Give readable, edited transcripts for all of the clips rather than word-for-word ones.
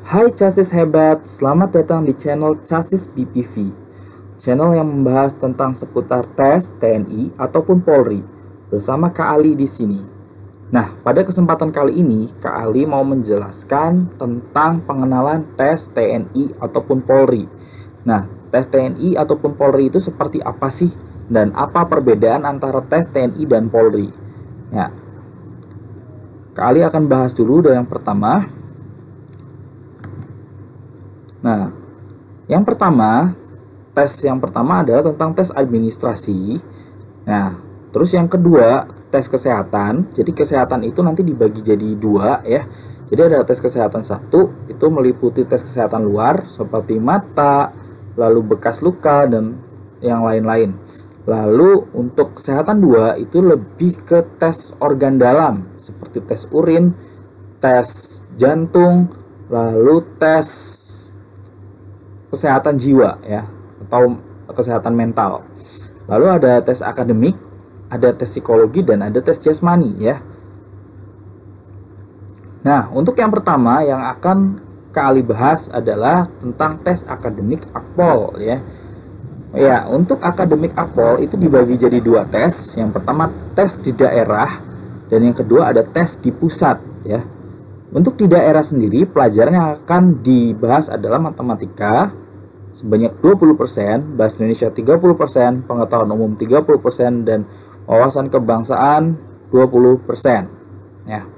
Hai Chassis hebat, selamat datang di channel Chassis BPV, channel yang membahas tentang seputar tes TNI ataupun Polri bersama Kak Ali di sini. Nah, pada kesempatan kali ini Kak Ali mau menjelaskan tentang pengenalan tes TNI ataupun Polri. Nah, tes TNI ataupun Polri itu seperti apa sih dan apa perbedaan antara tes TNI dan Polri? Ya, Kak Ali akan bahas dulu dari yang pertama. Nah, tes yang pertama adalah tentang tes administrasi. Nah, terus yang kedua, tes kesehatan. Jadi kesehatan itu nanti dibagi jadi dua ya. Jadi ada tes kesehatan satu, itu meliputi tes kesehatan luar seperti mata, lalu bekas luka dan yang lain-lain. Lalu untuk kesehatan dua itu lebih ke tes organ dalam seperti tes urin, tes jantung, lalu tes kesehatan jiwa ya atau kesehatan mental. Lalu ada tes akademik, ada tes psikologi dan ada tes jasmani ya. Nah, untuk yang pertama yang akan Kak Ali bahas adalah tentang tes akademik Akpol ya. Ya, untuk akademik Akpol itu dibagi jadi dua tes. Yang pertama tes di daerah dan yang kedua ada tes di pusat ya. Untuk di daerah sendiri pelajaran yang akan dibahas adalah matematika sebanyak 20%, bahasa Indonesia 30%, pengetahuan umum 30% dan wawasan kebangsaan 20% ya.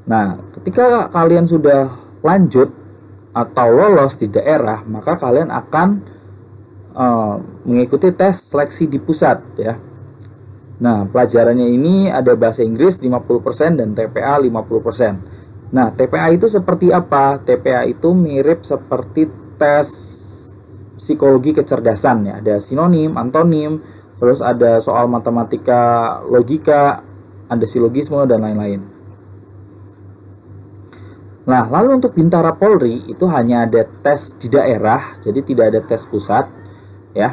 Nah, ketika kalian sudah lanjut atau lolos di daerah, maka kalian akan mengikuti tes seleksi di pusat ya. Nah, pelajarannya ini ada bahasa Inggris 50% dan TPA 50%. Nah, TPA itu seperti apa? TPA itu mirip seperti tes psikologi kecerdasan ya, ada sinonim, antonim, terus ada soal matematika, logika, ada silogisme dan lain-lain. Nah, lalu untuk Bintara Polri itu hanya ada tes di daerah, jadi tidak ada tes pusat ya.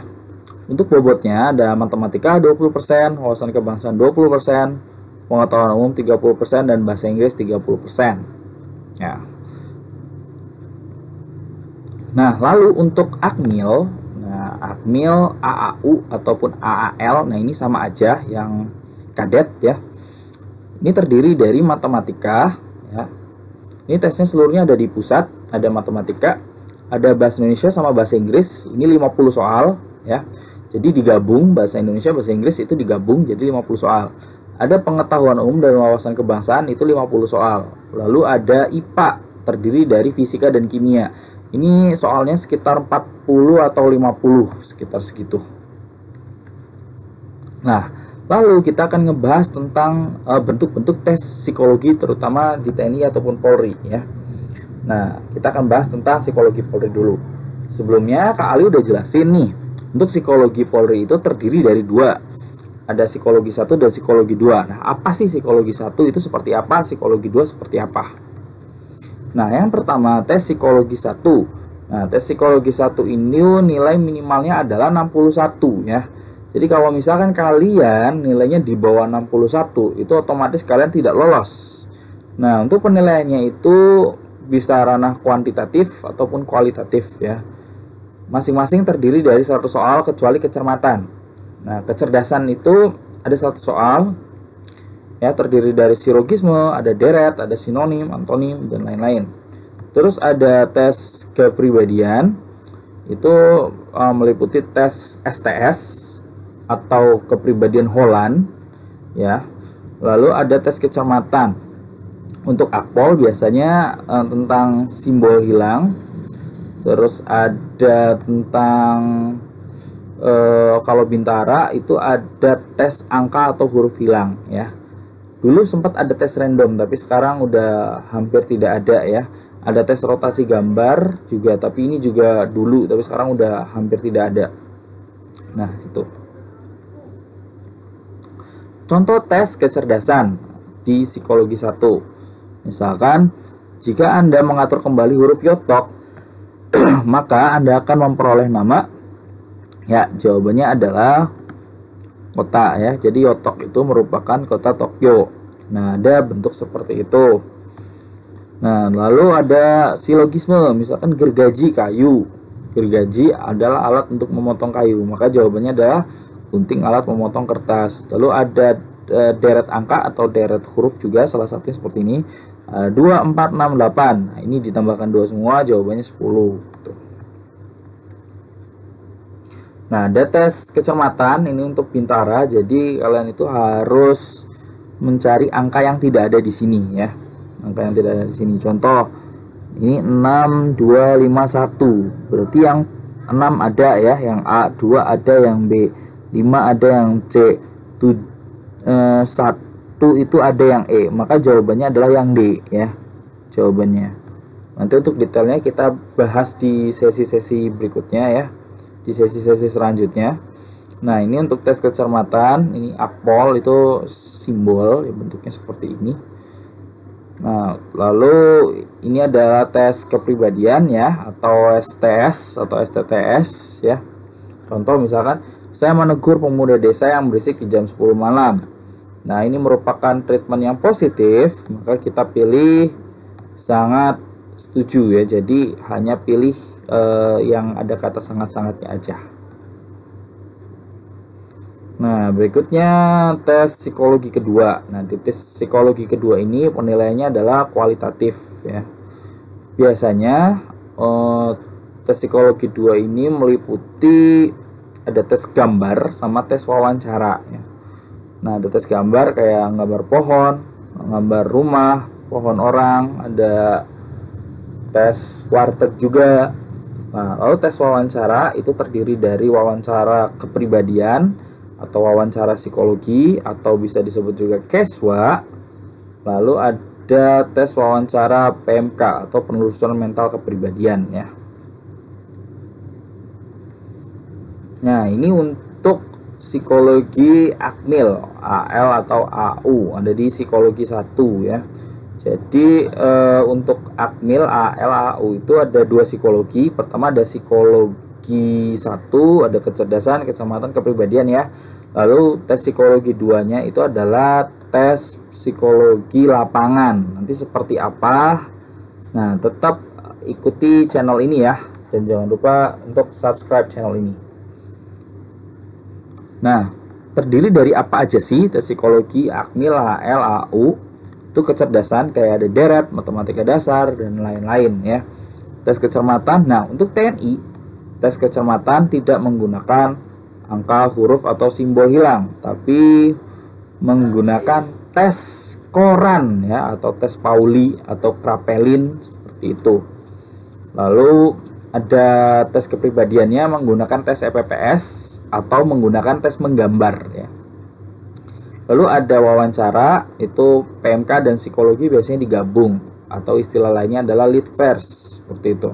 Untuk bobotnya ada matematika 20%, wawasan kebangsaan 20%, pengetahuan umum 30% dan bahasa Inggris 30% ya. Nah, lalu untuk Akmil, Akmil, AAU ataupun AAL, nah ini sama aja yang kadet ya. Ini terdiri dari matematika ya. Ini tesnya seluruhnya ada di pusat, ada matematika, ada bahasa Indonesia sama bahasa Inggris, ini 50 soal ya. Jadi digabung bahasa Indonesia, bahasa Inggris itu digabung jadi 50 soal. Ada pengetahuan umum dan wawasan kebangsaan itu 50 soal. Lalu ada IPA terdiri dari fisika dan kimia. Ini soalnya sekitar 40 atau 50, sekitar segitu. Nah, lalu kita akan ngebahas tentang bentuk-bentuk tes psikologi terutama di TNI ataupun Polri ya. Nah, kita akan bahas tentang psikologi Polri dulu. Sebelumnya Kak Ali udah jelasin nih, untuk psikologi Polri itu terdiri dari dua. Ada psikologi 1 dan psikologi 2. Nah, apa sih psikologi 1 itu seperti apa? Psikologi 2 seperti apa? Nah, yang pertama tes psikologi 1. Nah, tes psikologi 1 ini nilai minimalnya adalah 61 ya. Jadi kalau misalkan kalian nilainya di bawah 61, itu otomatis kalian tidak lolos. Nah, untuk penilaiannya itu bisa ranah kuantitatif ataupun kualitatif ya. Masing-masing terdiri dari 100 soal kecuali kecermatan. Nah, kecerdasan itu ada 100 soal ya, terdiri dari silogisme, ada deret, ada sinonim, antonim dan lain-lain. Terus ada tes kepribadian, itu meliputi tes STS atau kepribadian Holland ya. Lalu ada tes kecermatan. Untuk Akpol biasanya tentang simbol hilang. Terus ada tentang kalau Bintara itu ada tes angka atau huruf hilang ya. Dulu sempat ada tes random, tapi sekarang udah hampir tidak ada ya. Ada tes rotasi gambar juga, tapi ini juga dulu, tapi sekarang udah hampir tidak ada. Nah, itu. Contoh tes kecerdasan di psikologi 1. Misalkan, jika Anda mengatur kembali huruf yotok, maka Anda akan memperoleh nama. Ya, jawabannya adalah kota ya. Jadi yotok itu merupakan kota Tokyo. Nah, ada bentuk seperti itu. Nah, lalu ada silogisme, misalkan gergaji kayu. Gergaji adalah alat untuk memotong kayu, maka jawabannya adalah gunting alat memotong kertas. Lalu ada deret angka atau deret huruf juga, salah satunya seperti ini. 2, 4, 6, 8. Nah, ini ditambahkan 2 semua, jawabannya 10. Nah, ada tes kecermatan ini untuk Bintara. Jadi kalian itu harus mencari angka yang tidak ada di sini ya. Angka yang tidak ada di sini. Contoh, ini 6, 2, 5, 1. Berarti yang 6 ada ya, yang A, 2 ada yang B, 5 ada yang C, 1 itu ada yang E. Maka jawabannya adalah yang D ya. Jawabannya. Nanti untuk detailnya kita bahas di sesi-sesi berikutnya ya. Di sesi-sesi selanjutnya. Nah, ini untuk tes kecermatan, ini akpol itu simbol ya, bentuknya seperti ini. Nah, lalu ini adalah tes kepribadian ya, atau STS atau STTS ya. Contoh misalkan, saya menegur pemuda desa yang berisik di jam 10 malam. Nah, ini merupakan treatment yang positif, maka kita pilih sangat setuju ya. Jadi hanya pilih yang ada kata sangat-sangatnya aja. Nah, berikutnya tes psikologi kedua. Nah, di tes psikologi kedua ini penilaiannya adalah kualitatif ya. Biasanya tes psikologi 2 ini meliputi ada tes gambar sama tes wawancara ya. Nah, ada tes gambar kayak gambar pohon, gambar rumah, pohon orang, ada tes warteg juga. Nah, lalu tes wawancara itu terdiri dari wawancara kepribadian atau wawancara psikologi atau bisa disebut juga keswa. Lalu ada tes wawancara PMK atau penelusuran mental kepribadian ya. Nah, ini untuk psikologi Akmil, AL atau AU, ada di psikologi 1 ya. Jadi untuk Akmil, AL, AU itu ada 2 psikologi. Pertama ada psikologi 1, ada kecerdasan, kecermatan, kepribadian ya. Lalu tes psikologi 2-nya itu adalah tes psikologi lapangan. Nanti seperti apa? Nah, tetap ikuti channel ini ya. Dan jangan lupa untuk subscribe channel ini. Nah, terdiri dari apa aja sih tes psikologi Akmil, AL, AU? Itu kecerdasan kayak ada deret, matematika dasar, dan lain-lain ya. Tes kecermatan, nah untuk TNI, tes kecermatan tidak menggunakan angka, huruf, atau simbol hilang, tapi menggunakan tes koran ya, atau tes Pauli atau Kraepelin seperti itu. Lalu ada tes kepribadiannya menggunakan tes EPPS atau menggunakan tes menggambar ya. Lalu ada wawancara, itu PMK dan psikologi biasanya digabung atau istilah lainnya adalah lead verse seperti itu.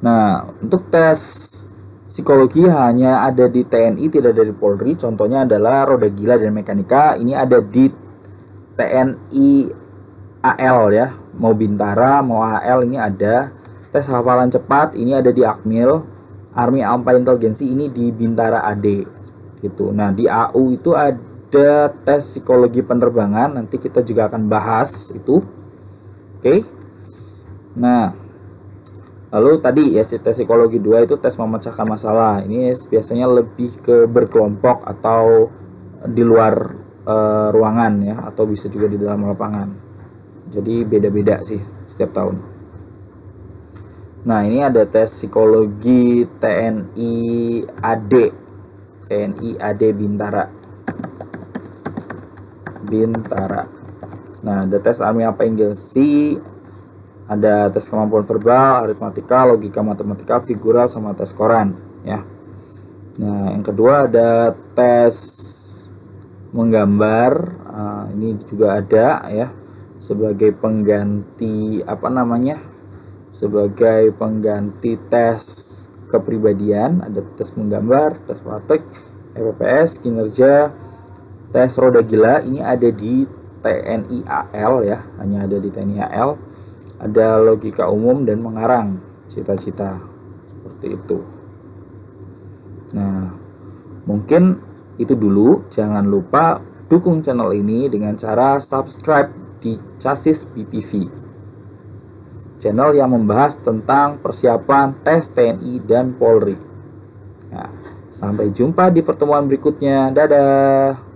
Nah, untuk tes psikologi hanya ada di TNI, tidak ada di Polri. Contohnya adalah roda gila dan mekanika, ini ada di TNI AL ya. Mau Bintara, mau AL ini ada. Tes hafalan cepat ini ada di Akmil. Army Alpha Intelligence ini di Bintara AD gitu. Nah, di AU itu ada tes psikologi penerbangan, nanti kita juga akan bahas itu. Oke. Nah, lalu tadi ya tes psikologi 2 itu tes memecahkan masalah. Ini biasanya lebih ke berkelompok atau di luar ruangan ya, atau bisa juga di dalam lapangan. Jadi beda-beda sih setiap tahun. Nah, ini ada tes psikologi TNI AD. TNI AD Bintara. Nah, ada tes Army apa Inggilsi, ada tes kemampuan verbal, aritmatika, logika matematika, figural, sama tes koran ya. Nah, yang kedua ada tes menggambar. Ini juga ada ya, sebagai pengganti sebagai pengganti tes kepribadian. Ada tes menggambar, tes warteg, EPPS, kinerja, tes roda gila ini ada di TNI AL ya, hanya ada di TNI AL. Ada logika umum dan mengarang cita-cita seperti itu. Nah, mungkin itu dulu. Jangan lupa dukung channel ini dengan cara subscribe di Chassis BPV. channel yang membahas tentang persiapan tes TNI dan Polri. Nah, sampai jumpa di pertemuan berikutnya. Dadah.